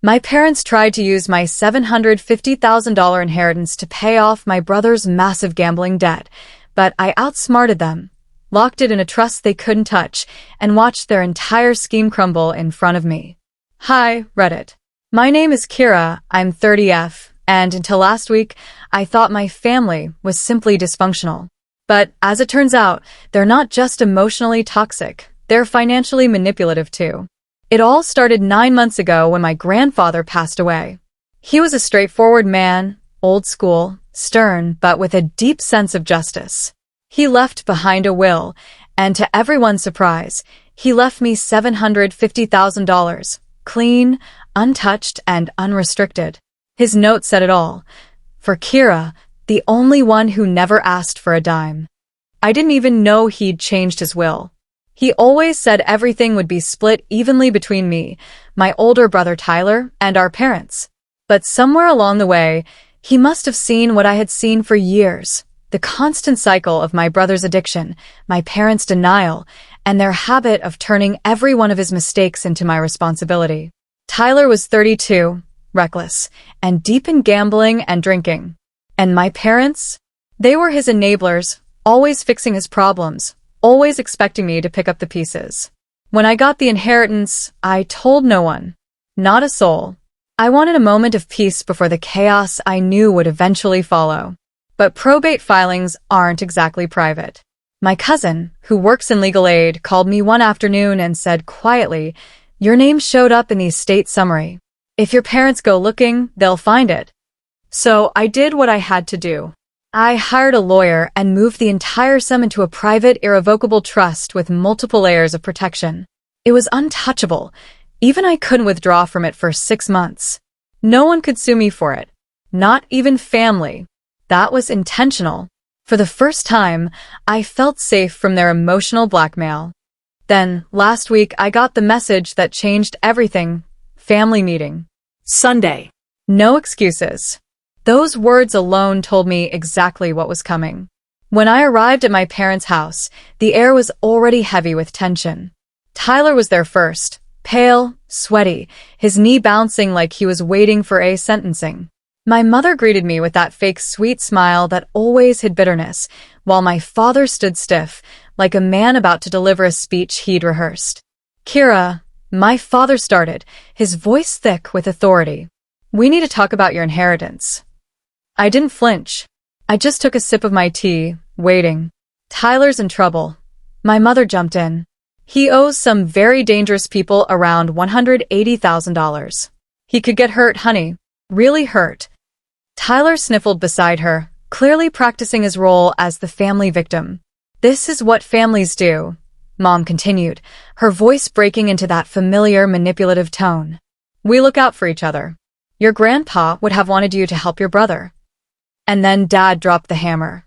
My parents tried to use my $750,000 inheritance to pay off my brother's massive gambling debt, but I outsmarted them, locked it in a trust they couldn't touch, and watched their entire scheme crumble in front of me. Hi, Reddit. My name is Kira, I'm 30F, and until last week, I thought my family was simply dysfunctional. But as it turns out, they're not just emotionally toxic, they're financially manipulative too. It all started 9 months ago when my grandfather passed away. He was a straightforward man, old school, stern, but with a deep sense of justice. He left behind a will, and to everyone's surprise, he left me $750,000, clean, untouched, and unrestricted. His note said it all. For Kira, the only one who never asked for a dime. I didn't even know he'd changed his will. He always said everything would be split evenly between me, my older brother Tyler, and our parents. But somewhere along the way, he must have seen what I had seen for years. The constant cycle of my brother's addiction, my parents' denial, and their habit of turning every one of his mistakes into my responsibility. Tyler was 32, reckless, and deep in gambling and drinking. And my parents? They were his enablers, always fixing his problems, always expecting me to pick up the pieces. When I got the inheritance, I told no one. Not a soul. I wanted a moment of peace before the chaos I knew would eventually follow. But probate filings aren't exactly private. My cousin, who works in legal aid, called me one afternoon and said quietly, "Your name showed up in the estate summary. If your parents go looking, they'll find it." So I did what I had to do. I hired a lawyer and moved the entire sum into a private, irrevocable trust with multiple layers of protection. It was untouchable. Even I couldn't withdraw from it for 6 months. No one could sue me for it. Not even family. That was intentional. For the first time, I felt safe from their emotional blackmail. Then, last week, I got the message that changed everything. Family meeting. Sunday. No excuses. Those words alone told me exactly what was coming. When I arrived at my parents' house, the air was already heavy with tension. Tyler was there first, pale, sweaty, his knee bouncing like he was waiting for a sentencing. My mother greeted me with that fake sweet smile that always hid bitterness, while my father stood stiff, like a man about to deliver a speech he'd rehearsed. "Kira," my father started, his voice thick with authority. "We need to talk about your inheritance." I didn't flinch. I just took a sip of my tea, waiting. "Tyler's in trouble." My mother jumped in. "He owes some very dangerous people around $180,000. He could get hurt, honey. Really hurt." Tyler sniffled beside her, clearly practicing his role as the family victim. "This is what families do," Mom continued, her voice breaking into that familiar, manipulative tone. "We look out for each other. Your grandpa would have wanted you to help your brother." And then Dad dropped the hammer.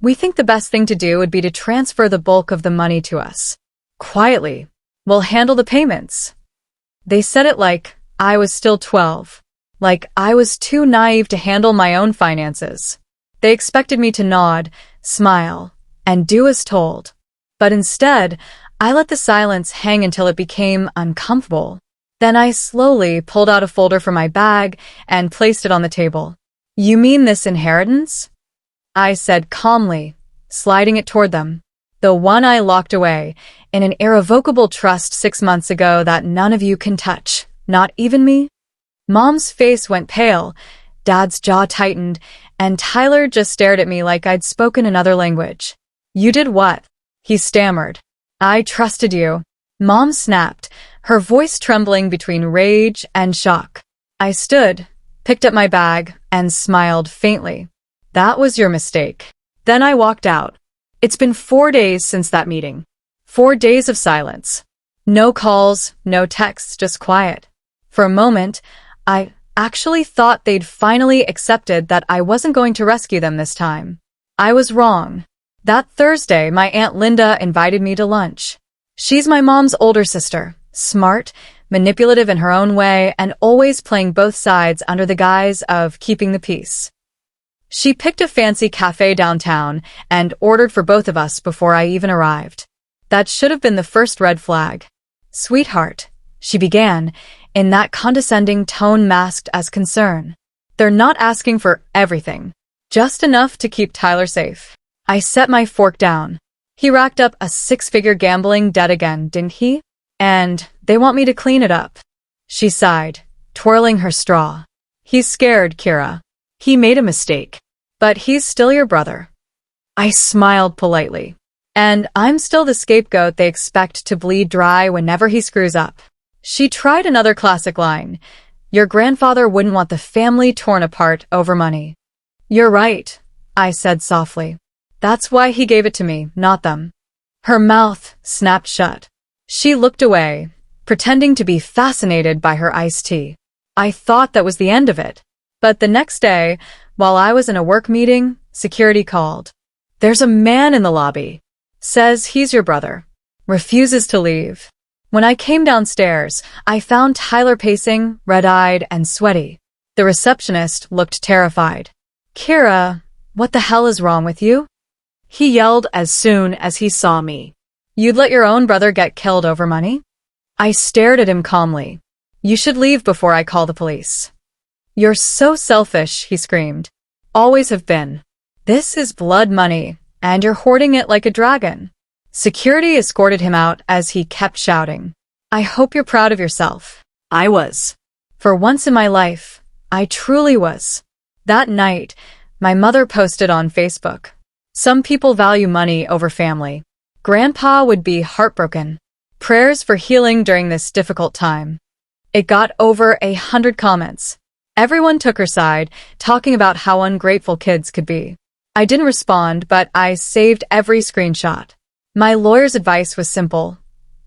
"We think the best thing to do would be to transfer the bulk of the money to us. Quietly. We'll handle the payments." They said it like I was still 12. Like I was too naive to handle my own finances. They expected me to nod, smile, and do as told. But instead, I let the silence hang until it became uncomfortable. Then I slowly pulled out a folder from my bag and placed it on the table. "You mean this inheritance?" I said calmly, sliding it toward them. "The one I locked away in an irrevocable trust 6 months ago that none of you can touch, not even me?" Mom's face went pale, Dad's jaw tightened, and Tyler just stared at me like I'd spoken another language. "You did what?" he stammered. "I trusted you." Mom snapped, her voice trembling between rage and shock. I stood, picked up my bag, and smiled faintly. "That was your mistake." Then I walked out. It's been 4 days since that meeting. 4 days of silence. No calls, no texts, just quiet. For a moment, I actually thought they'd finally accepted that I wasn't going to rescue them this time. I was wrong. That Thursday, my Aunt Linda invited me to lunch. She's my mom's older sister, smart, manipulative in her own way, and always playing both sides under the guise of keeping the peace. She picked a fancy cafe downtown and ordered for both of us before I even arrived. That should have been the first red flag. "Sweetheart," she began, in that condescending tone masked as concern. They're not asking for everything, just enough to keep Tyler safe. I set my fork down. He racked up a six-figure gambling debt again, didn't he? And they want me to clean it up. She sighed, twirling her straw. He's scared, Kira. He made a mistake. But he's still your brother. I smiled politely. And I'm still the scapegoat they expect to bleed dry whenever he screws up. She tried another classic line. Your grandfather wouldn't want the family torn apart over money. You're right, I said softly. That's why he gave it to me, not them. Her mouth snapped shut. She looked away, pretending to be fascinated by her iced tea. I thought that was the end of it. But the next day, while I was in a work meeting, security called. There's a man in the lobby. Says he's your brother. Refuses to leave. When I came downstairs, I found Tyler pacing, red-eyed and sweaty. The receptionist looked terrified. Kira, what the hell is wrong with you? He yelled as soon as he saw me. You'd let your own brother get killed over money? I stared at him calmly. You should leave before I call the police. You're so selfish, he screamed. Always have been. This is blood money, and you're hoarding it like a dragon. Security escorted him out as he kept shouting. I hope you're proud of yourself. I was. For once in my life, I truly was. That night, my mother posted on Facebook. Some people value money over family. Grandpa would be heartbroken. Prayers for healing during this difficult time. It got over 100 comments. Everyone took her side, talking about how ungrateful kids could be. I didn't respond, but I saved every screenshot. My lawyer's advice was simple.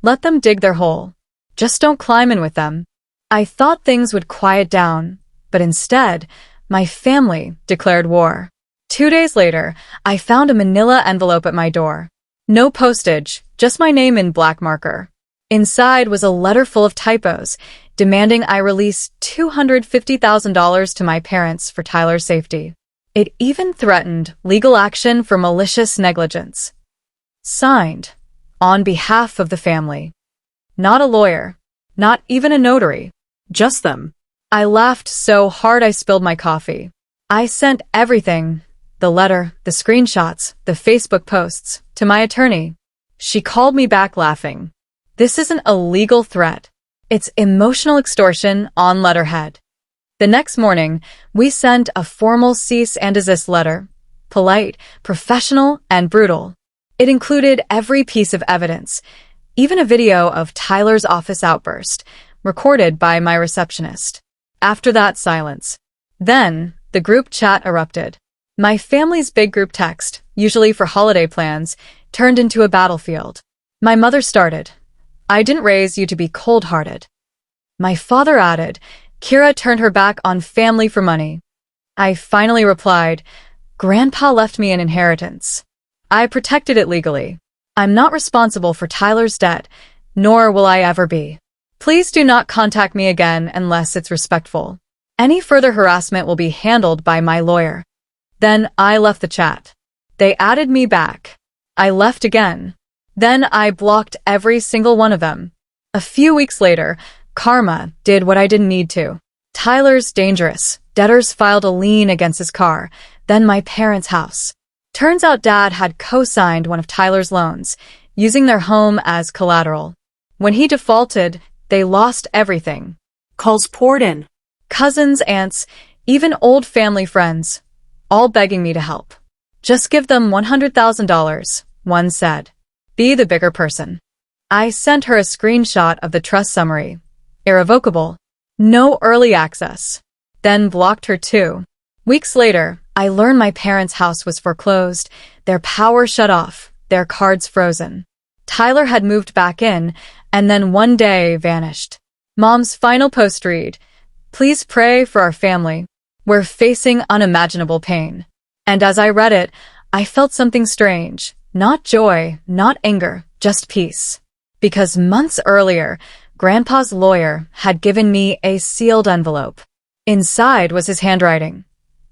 Let them dig their hole. Just don't climb in with them. I thought things would quiet down, but instead, my family declared war. 2 days later, I found a manila envelope at my door. No postage, just my name in black marker. Inside was a letter full of typos, demanding I release $250,000 to my parents for Tyler's safety. It even threatened legal action for malicious negligence. Signed, on behalf of the family. Not a lawyer, not even a notary, just them. I laughed so hard I spilled my coffee. I sent everything, the letter, the screenshots, the Facebook posts, to my attorney. She called me back laughing. This isn't a legal threat. It's emotional extortion on letterhead. The next morning, we sent a formal cease and desist letter. Polite, professional, and brutal. It included every piece of evidence, even a video of Tyler's office outburst, recorded by my receptionist. After that, silence. Then, the group chat erupted. My family's big group text, usually for holiday plans, turned into a battlefield. My mother started, I didn't raise you to be cold-hearted. My father added, Kira turned her back on family for money. I finally replied, Grandpa left me an inheritance. I protected it legally. I'm not responsible for Tyler's debt, nor will I ever be. Please do not contact me again unless it's respectful. Any further harassment will be handled by my lawyer. Then I left the chat. They added me back. I left again. Then I blocked every single one of them. A few weeks later, karma did what I didn't need to. Tyler's dangerous. Debtors filed a lien against his car, then my parents' house. Turns out Dad had co-signed one of Tyler's loans, using their home as collateral. When he defaulted, they lost everything. Calls poured in. Cousins, aunts, even old family friends, all begging me to help. Just give them $100,000, one said. Be the bigger person. I sent her a screenshot of the trust summary. Irrevocable. No early access. Then blocked her too. Weeks later, I learned my parents' house was foreclosed, their power shut off, their cards frozen. Tyler had moved back in, and then one day vanished. Mom's final post read, Please pray for our family. We're facing unimaginable pain. And as I read it, I felt something strange. Not joy, not anger, just peace. Because months earlier, Grandpa's lawyer had given me a sealed envelope. Inside was his handwriting.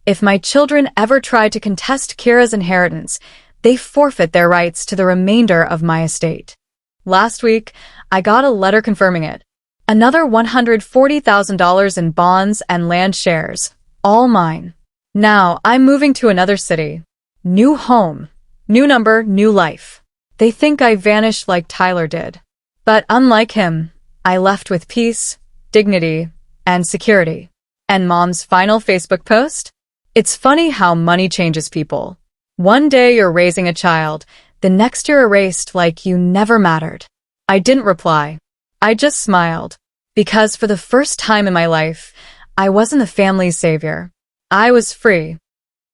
If my children ever tried to contest Kira's inheritance, they forfeit their rights to the remainder of my estate. Last week, I got a letter confirming it. Another $140,000 in bonds and land shares. All mine. Now I'm moving to another city. New home. New number, new life. They think I vanished like Tyler did. But unlike him, I left with peace, dignity, and security. And Mom's final Facebook post? It's funny how money changes people. One day you're raising a child, the next you're erased like you never mattered. I didn't reply. I just smiled. Because for the first time in my life, I wasn't the family's savior. I was free.